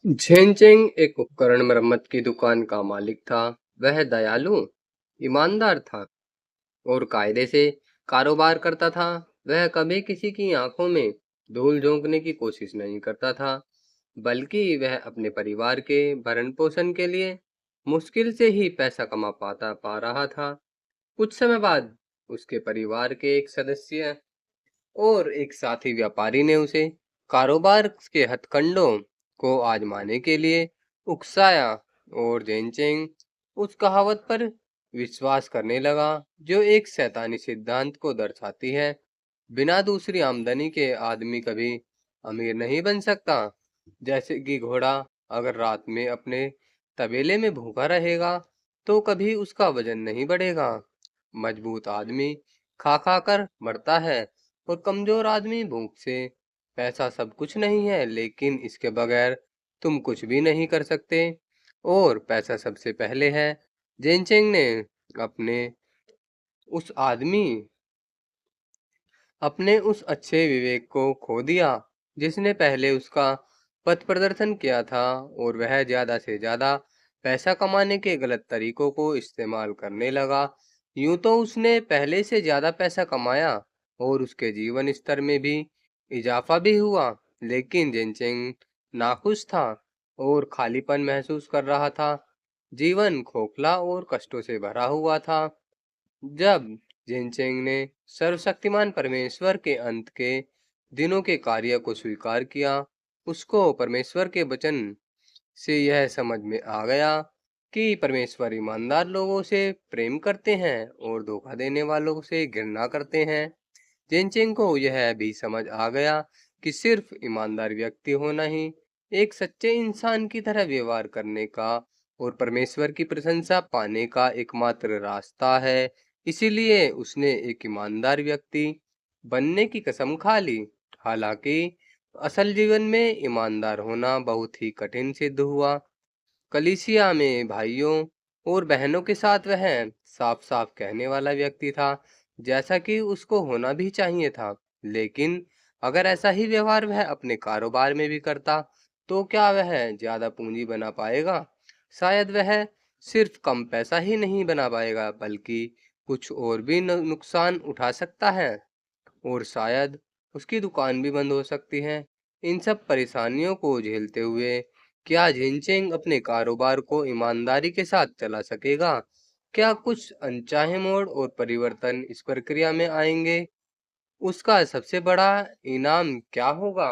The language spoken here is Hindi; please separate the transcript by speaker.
Speaker 1: झेनचेंग एक उपकरण मरम्मत की दुकान का मालिक था। वह दयालु, ईमानदार था और कायदे से कारोबार करता था। वह कभी किसी की आंखों में धूल झोंकने की कोशिश नहीं करता था, बल्कि वह अपने परिवार के भरण पोषण के लिए मुश्किल से ही पैसा पा रहा था। कुछ समय बाद उसके परिवार के एक सदस्य और एक साथी व्यापारी ने उसे कारोबार के हथकंडों को आजमाने के लिए उकसाया और जेनचेंग उस कहावत पर विश्वास करने लगा जो एक शैतानी सिद्धांत को दर्शाती है, बिना दूसरी आमदनी के आदमी कभी अमीर नहीं बन सकता। जैसे कि घोड़ा अगर रात में अपने तबेले में भूखा रहेगा तो कभी उसका वजन नहीं बढ़ेगा। मजबूत आदमी खा खा कर मरता है और कमजोर आदमी भूख से। पैसा सब कुछ नहीं है, लेकिन इसके बगैर तुम कुछ भी नहीं कर सकते, और पैसा सबसे पहले है। जेनचेंग ने अपने उस आदमी अपने उस अच्छे विवेक को खो दिया जिसने पहले उसका पथ प्रदर्शन किया था, और वह ज्यादा से ज्यादा पैसा कमाने के गलत तरीकों को इस्तेमाल करने लगा। यूं तो उसने पहले से ज्यादा पैसा कमाया और उसके जीवन स्तर में भी इजाफा भी हुआ, लेकिन जेनचेंग नाखुश था और खालीपन महसूस कर रहा था। जीवन खोखला और कष्टों से भरा हुआ था। जब जिनचेंग ने सर्वशक्तिमान परमेश्वर के अंत के दिनों के कार्य को स्वीकार किया, उसको परमेश्वर के वचन से यह समझ में आ गया कि परमेश्वर ईमानदार लोगों से प्रेम करते हैं और धोखा देने वालों से घृणा करते हैं। जिनचेंग को यह भी समझ आ गया कि सिर्फ ईमानदार व्यक्ति होना ही एक सच्चे इंसान की तरह व्यवहार करने का और परमेश्वर की प्रशंसा पाने का एकमात्र रास्ता है। इसीलिए उसने एक ईमानदार व्यक्ति बनने की कसम खा ली। हालांकि असल जीवन में ईमानदार होना बहुत ही कठिन सिद्ध हुआ। कलीसिया में भाइयों और बहनों के साथ वह साफ साफ कहने वाला व्यक्ति था, जैसा कि उसको होना भी चाहिए था। लेकिन अगर ऐसा ही व्यवहार वह अपने कारोबार में भी करता, तो क्या वह ज्यादा पूंजी बना पाएगा? शायद वह सिर्फ कम पैसा ही नहीं बना पाएगा, बल्कि कुछ और भी नुकसान उठा सकता है, और शायद उसकी दुकान भी बंद हो सकती है। इन सब परेशानियों को झेलते हुए क्या जिनचेंग अपने कारोबार को ईमानदारी के साथ चला सकेगा? क्या कुछ अनचाहे मोड़ और परिवर्तन इस प्रक्रिया में आएंगे? उसका सबसे बड़ा इनाम क्या होगा?